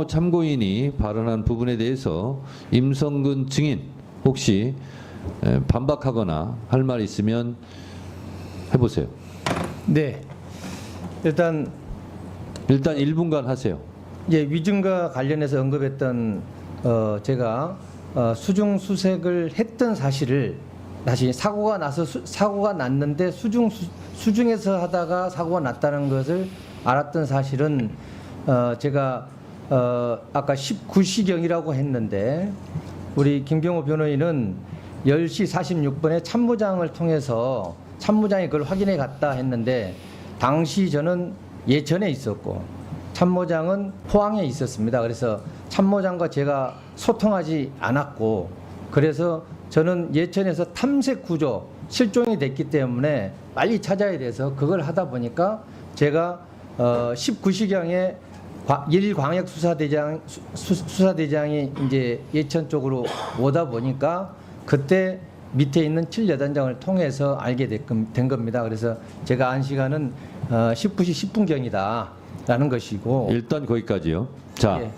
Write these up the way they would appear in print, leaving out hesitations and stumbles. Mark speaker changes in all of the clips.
Speaker 1: 참고인이 발언한 부분에 대해서 임성근 증인 혹시 반박하거나 할 말 있으면 해보세요.
Speaker 2: 네. 일단
Speaker 1: 1분간 하세요.
Speaker 2: 예, 위증과 관련해서 언급했던 제가 수중 수색을 했던 사실을 다시 사고가 나서 사고가 났는데 수중에서 하다가 사고가 났다는 것을 알았던 사실은 제가 아까 19시경이라고 했는데 우리 김경호 변호인은 10시 46분에 참모장을 통해서 참모장이 그걸 확인해 갔다 했는데 당시 저는 예천에 있었고 참모장은 포항에 있었습니다. 그래서 참모장과 제가 소통하지 않았고 그래서 저는 예천에서 탐색 구조 실종이 됐기 때문에 빨리 찾아야 돼서 그걸 하다 보니까 제가 19시경에 수사대장이 이제 예천 쪽으로 오다 보니까 그때 밑에 있는 7여단장을 통해서 알게 된 겁니다. 그래서 제가 안 시간은 19시 10분경이다라는 것이고
Speaker 1: 일단 거기까지요. 자,
Speaker 2: 예.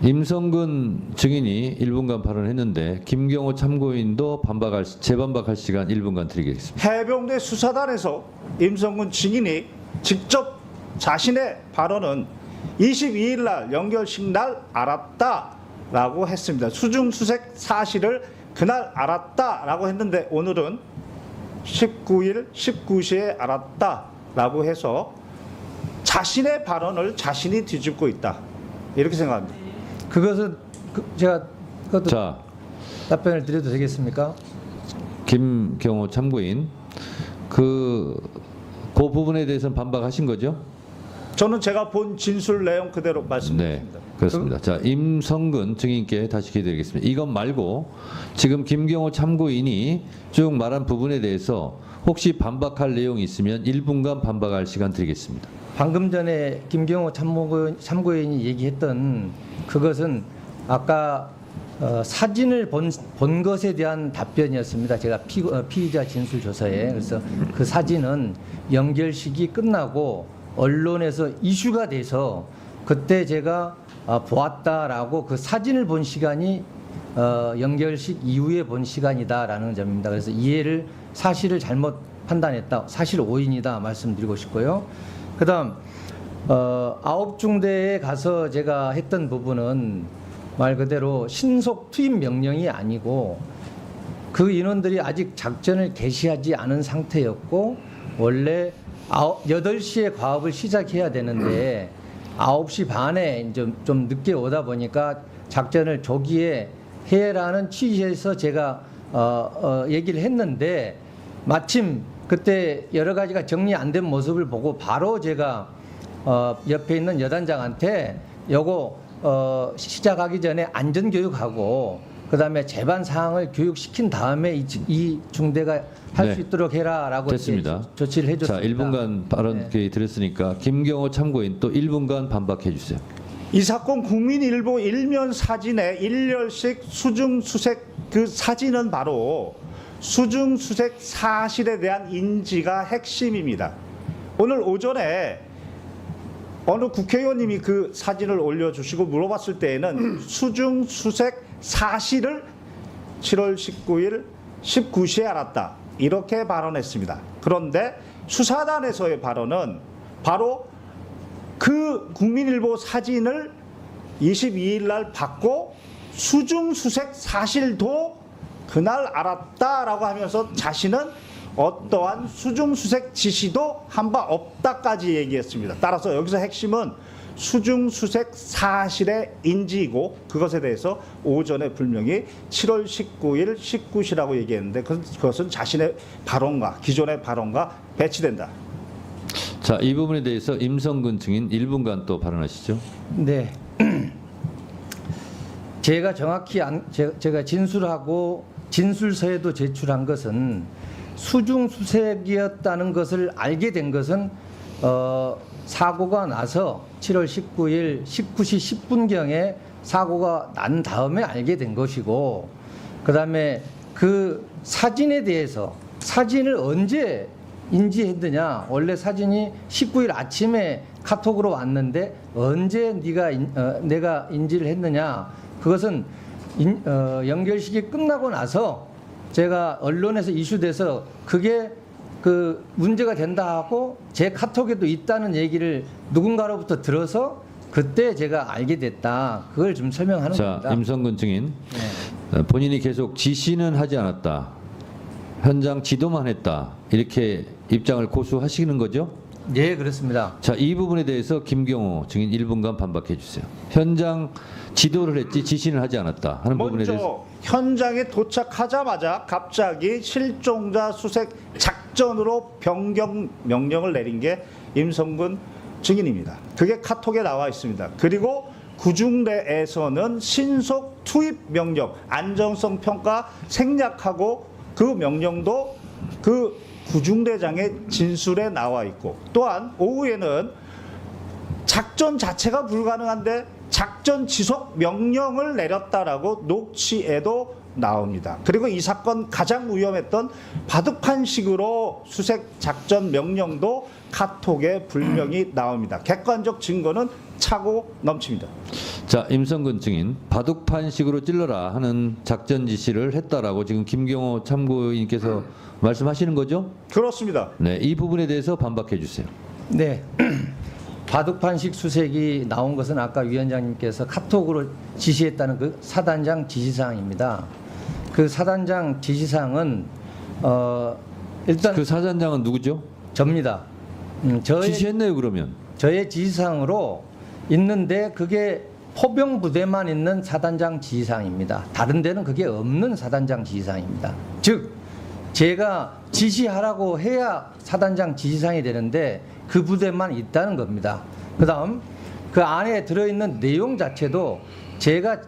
Speaker 1: 임성근 증인이 1분간 발언했는데 김경호 참고인도 재반박할 시간 1분간 드리겠습니다.
Speaker 3: 해병대 수사단에서 임성근 증인이 직접 자신의 발언은 22일 날 연결식 날 알았다라고 했습니다. 수중 수색 사실을 그날 알았다라고 했는데 오늘은 19일 19시에 알았다라고 해서 자신의 발언을 자신이 뒤집고 있다. 이렇게 생각합니다.
Speaker 2: 그것은 제가 그것도
Speaker 1: 자,
Speaker 2: 답변을 드려도 되겠습니까?
Speaker 1: 김경호 참고인 그 부분에 대해서는 반박하신 거죠?
Speaker 3: 저는 제가 본 진술 내용 그대로
Speaker 1: 네,
Speaker 3: 말씀드립니다.
Speaker 1: 그렇습니다. 자, 임성근 증인께 다시 기회 드리겠습니다. 이것 말고 지금 김경호 참고인이 쭉 말한 부분에 대해서 혹시 반박할 내용이 있으면 1분간 반박할 시간 드리겠습니다.
Speaker 2: 방금 전에 김경호 참고인이 얘기했던 그것은 아까 사진을 본 것에 대한 답변이었습니다. 제가 피의자 진술 조사에. 그래서 그 사진은 연결식이 끝나고 언론에서 이슈가 돼서 그때 제가 보았다라고 그 사진을 본 시간이 연결식 이후에 본 시간이다라는 점입니다. 그래서 사실을 잘못 판단했다. 사실 오인이다 말씀드리고 싶고요. 그다음 9중대에 가서 제가 했던 부분은 말 그대로 신속 투입 명령이 아니고 그 인원들이 아직 작전을 개시하지 않은 상태였고 원래 8시에 과업을 시작해야 되는데 9시 반에 좀 늦게 오다 보니까 작전을 조기에 해라는 취지에서 제가 얘기를 했는데 마침 그때 여러 가지가 정리 안 된 모습을 보고 바로 제가 옆에 있는 여단장한테 요거 시작하기 전에 안전교육하고 그다음에 재반 사항을 교육시킨 다음에 이 중대가 할 수 있도록 해라라고
Speaker 1: 됐습니다.
Speaker 2: 조치를 해줬습니다.
Speaker 1: 자, 1분간 발언 기회 드렸으니까 김경호 참고인 또 1분간 반박해 주세요.
Speaker 3: 이 사건 국민일보 일면 사진의 일렬식 수중 수색 그 사진은 바로 수중 수색 사실에 대한 인지가 핵심입니다. 오늘 오전에 어느 국회의원님이 그 사진을 올려주시고 물어봤을 때에는 수중 수색 사실을 7월 19일 19시에 알았다. 이렇게 발언했습니다. 그런데 수사단에서의 발언은 바로 그 국민일보 사진을 22일 날 받고 수중 수색 사실도 그날 알았다라고 하면서 자신은 어떠한 수중 수색 지시도 한 바 없다까지 얘기했습니다. 따라서 여기서 핵심은 수중 수색 사실의 인지이고 그것에 대해서 오전에 분명히 7월 19일 19시라고 얘기했는데 그것은 자신의 발언과 기존의 발언과 배치된다.
Speaker 1: 자, 이 부분에 대해서 임성근 증인 1분간 또 발언하시죠.
Speaker 2: 네. 제가 정확히 제가 진술하고 진술서에도 제출한 것은 수중 수색이었다는 것을 알게 된 것은 사고가 나서 7월 19일 19시 10분경에 사고가 난 다음에 알게 된 것이고 그다음에 그 사진에 대해서 사진을 언제 인지했느냐? 원래 사진이 19일 아침에 카톡으로 왔는데 언제 내가 인지를 했느냐? 그것은 연결식이 끝나고 나서 제가 언론에서 이슈돼서 그게 그 문제가 된다 하고 제 카톡에도 있다는 얘기를 누군가로부터 들어서 그때 제가 알게 됐다. 그걸 좀 설명하는
Speaker 1: 자,
Speaker 2: 겁니다.
Speaker 1: 임성근 증인.
Speaker 2: 네.
Speaker 1: 본인이 계속 지시는 하지 않았다. 현장 지도만 했다. 이렇게 입장을 고수하시는 거죠?
Speaker 2: 예, 그렇습니다.
Speaker 1: 자, 이 부분에 대해서 김경호 증인 1분간 반박해 주세요. 현장 지도를 했지 지시는 하지 않았다 하는 부분에 대해서.
Speaker 3: 먼저 현장에 도착하자마자 갑자기 실종자 수색 작전으로 변경 명령을 내린 게 임성근 증인입니다. 그게 카톡에 나와 있습니다. 그리고 구중대에서는 신속 투입 명령, 안정성 평가 생략하고 그 명령도 그 구중대장의 진술에 나와 있고, 또한 오후에는 작전 자체가 불가능한데 작전 지속 명령을 내렸다라고 녹취에도 나옵니다. 그리고 이 사건 가장 위험했던 바둑판식으로 수색 작전 명령도 카톡에 분명히 나옵니다. 객관적 증거는 차고 넘칩니다.
Speaker 1: 자, 임성근 증인, 바둑판식으로 찔러라 하는 작전 지시를 했다라고 지금 김경호 참고인께서 말씀하시는 거죠?
Speaker 3: 그렇습니다.
Speaker 1: 네, 이 부분에 대해서 반박해 주세요.
Speaker 2: 네. 바둑판식 수색이 나온 것은 아까 위원장님께서 카톡으로 지시했다는 그 사단장 지시사항입니다. 그 사단장 지시사항은 일단
Speaker 1: 그 사단장은 누구죠?
Speaker 2: 접니다.
Speaker 1: 지시했네요, 그러면.
Speaker 2: 저의 지시사항으로 있는데 그게 포병 부대만 있는 사단장 지시사항입니다. 다른 데는 그게 없는 사단장 지시사항입니다. 즉 제가 지시하라고 해야 사단장 지시사항이 되는데 그 부대만 있다는 겁니다. 그다음 그 안에 들어있는 내용 자체도 제가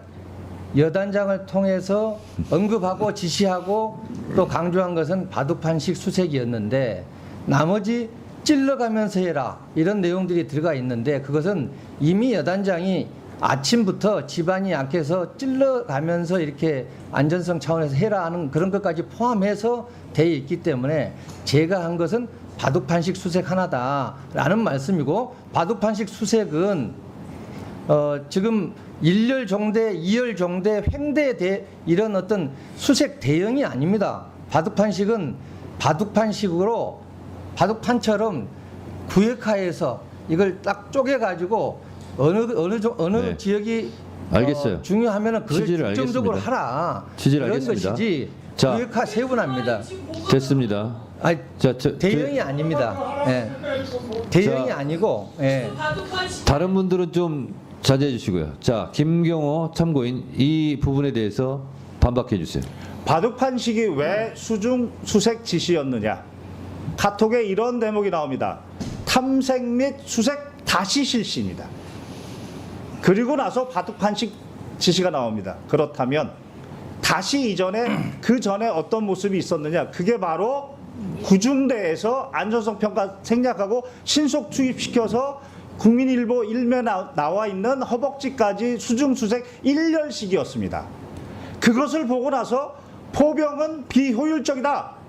Speaker 2: 여단장을 통해서 언급하고 지시하고 또 강조한 것은 바둑판식 수색이었는데 나머지 찔러가면서 해라 이런 내용들이 들어가 있는데 그것은 이미 여단장이 아침부터 집안이 약해서 찔러가면서 이렇게 안전성 차원에서 해라 하는 그런 것까지 포함해서 돼 있기 때문에 제가 한 것은 바둑판식 수색 하나다라는 말씀이고, 바둑판식 수색은 지금 1열 종대, 2열 종대, 횡대 이런 어떤 수색 대형이 아닙니다. 바둑판식은 바둑판식으로 바둑판처럼 구역화해서 이걸 딱 쪼개가지고 어느
Speaker 1: 네.
Speaker 2: 지역이
Speaker 1: 알겠어요.
Speaker 2: 중요하면은 그걸
Speaker 1: 취지를
Speaker 2: 집중적으로
Speaker 1: 알겠습니다.
Speaker 2: 하라.
Speaker 1: 취지를
Speaker 2: 이런
Speaker 1: 알겠습니다.
Speaker 2: 것이지
Speaker 1: 자.
Speaker 2: 구역화 세분합니다.
Speaker 1: 됐습니다.
Speaker 2: 아니,
Speaker 1: 자,
Speaker 2: 대형이 아닙니다. 예. 대형이
Speaker 1: 자.
Speaker 2: 아니고 예.
Speaker 1: 다른 분들은 좀 자제해 주시고요. 자, 김경호 참고인 이 부분에 대해서 반박해 주세요.
Speaker 3: 바둑판식이 왜 수중 수색 지시였느냐? 카톡에 이런 대목이 나옵니다. 탐색 및 수색 다시 실시입니다. 그리고 나서 바둑판식 지시가 나옵니다. 그렇다면 다시 이전에 그 전에 어떤 모습이 있었느냐? 그게 바로 구중대에서 안전성 평가 생략하고 신속 투입시켜서 국민일보 일면에 나와 있는 허벅지까지 수중수색 1열식이었습니다. 그것을 보고 나서 포병은 비효율적이다.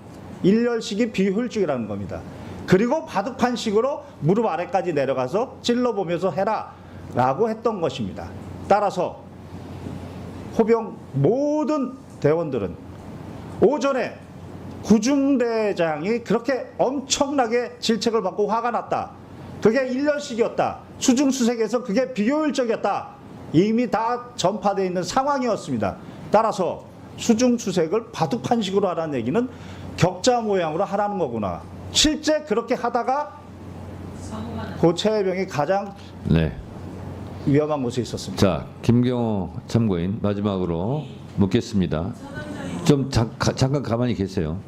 Speaker 3: 1열식이 비효율적이라는 겁니다. 그리고 바둑판식으로 무릎 아래까지 내려가서 찔러보면서 해라 라고 했던 것입니다. 따라서 포병 모든 대원들은 오전에 구중대장이 그렇게 엄청나게 질책을 받고 화가 났다. 그게 1년씩이었다. 수중수색에서 그게 비효율적이었다. 이미 다 전파되어 있는 상황이었습니다. 따라서 수중수색을 바둑판식으로 하라는 얘기는 격자 모양으로 하라는 거구나. 실제 그렇게 하다가 고최해병이 가장
Speaker 1: 네.
Speaker 3: 위험한 곳에 있었습니다.
Speaker 1: 자, 김경호 참고인 마지막으로 묻겠습니다. 좀 잠깐 가만히 계세요.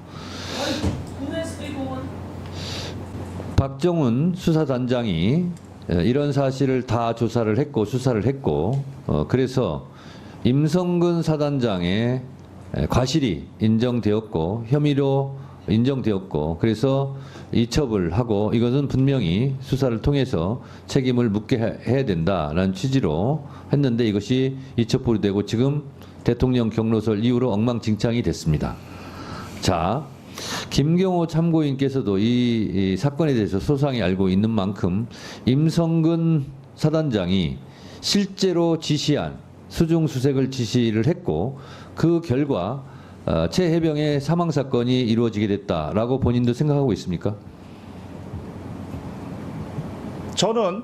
Speaker 1: 박정훈 수사단장이 이런 사실을 다 조사를 했고 수사를 했고 그래서 임성근 사단장의 과실이 인정되었고 혐의로 인정되었고 그래서 이첩을 하고 이것은 분명히 수사를 통해서 책임을 묻게 해야 된다라는 취지로 했는데 이것이 이첩불이 되고 지금 대통령 경로설 이후로 엉망진창이 됐습니다. 자, 김경호 참고인께서도 이 사건에 대해서 소상히 알고 있는 만큼 임성근 사단장이 실제로 지시한 수중 수색을 지시를 했고 그 결과 최 해병의 사망 사건이 이루어지게 됐다라고 본인도 생각하고 있습니까?
Speaker 3: 저는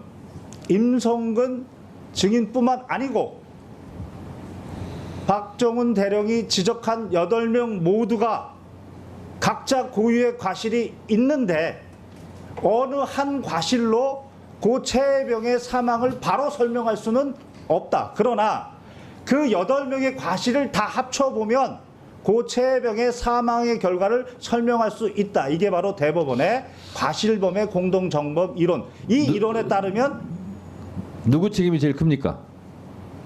Speaker 3: 임성근 증인뿐만 아니고 박정훈 대령이 지적한 8명 모두가 각자 고유의 과실이 있는데 어느 한 과실로 고 최해병의 사망을 바로 설명할 수는 없다. 그러나 그 8명의 과실을 다 합쳐보면 고 최해병의 사망의 결과를 설명할 수 있다. 이게 바로 대법원의 과실범의 공동정범 이론. 이 이론에 따르면
Speaker 1: 누구 책임이 제일 큽니까?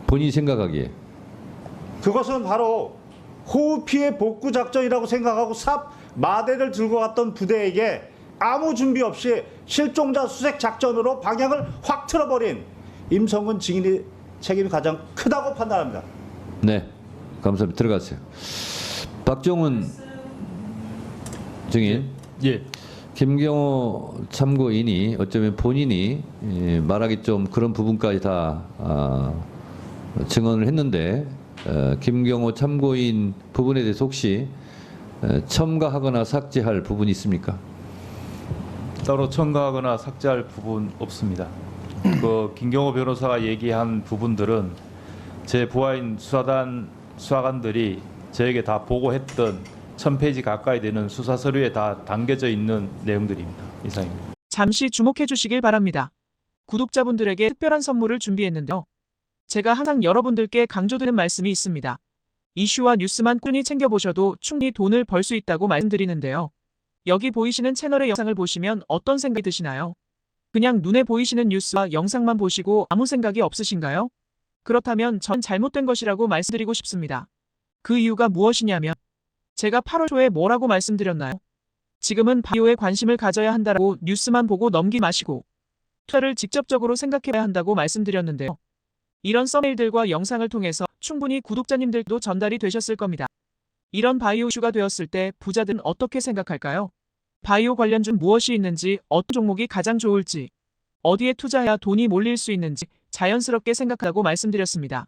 Speaker 1: 본인이 생각하기에.
Speaker 3: 그것은 바로 호우 피해 복구 작전이라고 생각하고 삽 마대를 들고 갔던 부대에게 아무 준비 없이 실종자 수색 작전으로 방향을 확 틀어버린 임성근 증인의 책임이 가장 크다고 판단합니다.
Speaker 1: 네, 감사합니다. 들어가세요. 박정훈 증인.
Speaker 4: 예.
Speaker 1: 김경호 참고인이 어쩌면 본인이 말하기 좀 그런 부분까지 다 증언을 했는데 김경호 참고인 부분에 대해서 혹시 첨가하거나 삭제할 부분이 있습니까?
Speaker 4: 따로 첨가하거나 삭제할 부분 없습니다. 그 김경호 변호사가 얘기한 부분들은 제 부하인 수사관들이 저에게 다 보고했던 1000페이지 가까이 되는 수사 서류에 다 담겨져 있는 내용들입니다. 이상입니다.
Speaker 5: 잠시 주목해 주시길 바랍니다. 구독자분들에게 특별한 선물을 준비했는데요. 제가 항상 여러분들께 강조드리는 말씀이 있습니다. 이슈와 뉴스만 꾸준히 챙겨보셔도 충분히 돈을 벌 수 있다고 말씀드리는데요. 여기 보이시는 채널의 영상을 보시면 어떤 생각이 드시나요? 그냥 눈에 보이시는 뉴스와 영상만 보시고 아무 생각이 없으신가요? 그렇다면 전 잘못된 것이라고 말씀드리고 싶습니다. 그 이유가 무엇이냐면 제가 8월 초에 뭐라고 말씀드렸나요? 지금은 바이오에 관심을 가져야 한다고 뉴스만 보고 넘기지 마시고 투자를 직접적으로 생각해야 한다고 말씀드렸는데요. 이런 썸네일들과 영상을 통해서 충분히 구독자님들도 전달이 되셨을 겁니다. 이런 바이오 이슈가 되었을 때 부자들은 어떻게 생각할까요? 바이오 관련주 무엇이 있는지, 어떤 종목이 가장 좋을지, 어디에 투자해야 돈이 몰릴 수 있는지 자연스럽게 생각하라고 말씀드렸습니다.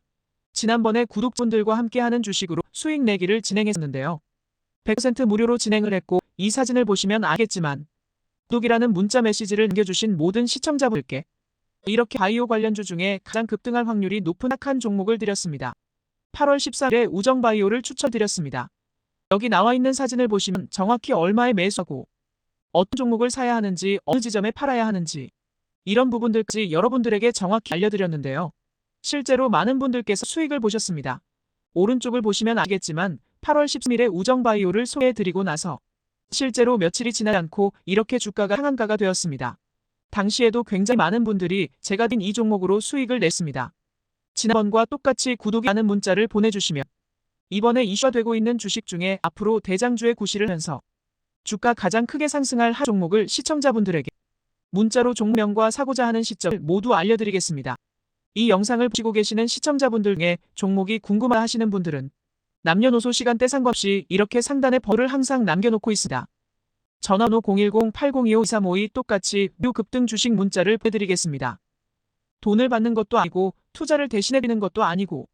Speaker 5: 지난번에 구독자분들과 함께하는 주식으로 수익 내기를 진행했었는데요. 100% 무료로 진행을 했고 이 사진을 보시면 알겠지만 구독이라는 문자 메시지를 남겨주신 모든 시청자분들께 이렇게 바이오 관련주 중에 가장 급등할 확률이 높은 착한 종목을 드렸습니다. 8월 14일에 우정바이오를 추천드렸습니다. 여기 나와 있는 사진을 보시면 정확히 얼마에 매수하고 어떤 종목을 사야 하는지 어느 지점에 팔아야 하는지 이런 부분들까지 여러분들에게 정확히 알려드렸는데요. 실제로 많은 분들께서 수익을 보셨습니다. 오른쪽을 보시면 알겠지만 8월 13일에 우정바이오를 소개해드리고 나서 실제로 며칠이 지나지 않고 이렇게 주가가 상한가가 되었습니다. 당시에도 굉장히 많은 분들이 제가 든 이 종목으로 수익을 냈습니다. 지난번과 똑같이 구독이라는 문자를 보내주시면 이번에 이슈가 되고 있는 주식 중에 앞으로 대장주의 구실을 하면서 주가 가장 크게 상승할 한 종목을 시청자분들에게 문자로 종목명과 사고자 하는 시점을 모두 알려드리겠습니다. 이 영상을 보시고 계시는 시청자분들 중에 종목이 궁금하 하시는 분들은 남녀노소 시간대 상관없이 이렇게 상단에 번호를 항상 남겨놓고 있습니다. 전화번호 010-8025-2352 똑같이 묘 급등 주식 문자를 보내드리겠습니다. 돈을 받는 것도 아니고 투자를 대신해드리는 것도 아니고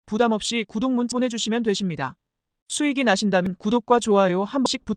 Speaker 5: 부담 없이 구독 문자 보내주시면 되십니다. 수익이 나신다면 구독과 좋아요 한 번씩 부탁드립니다.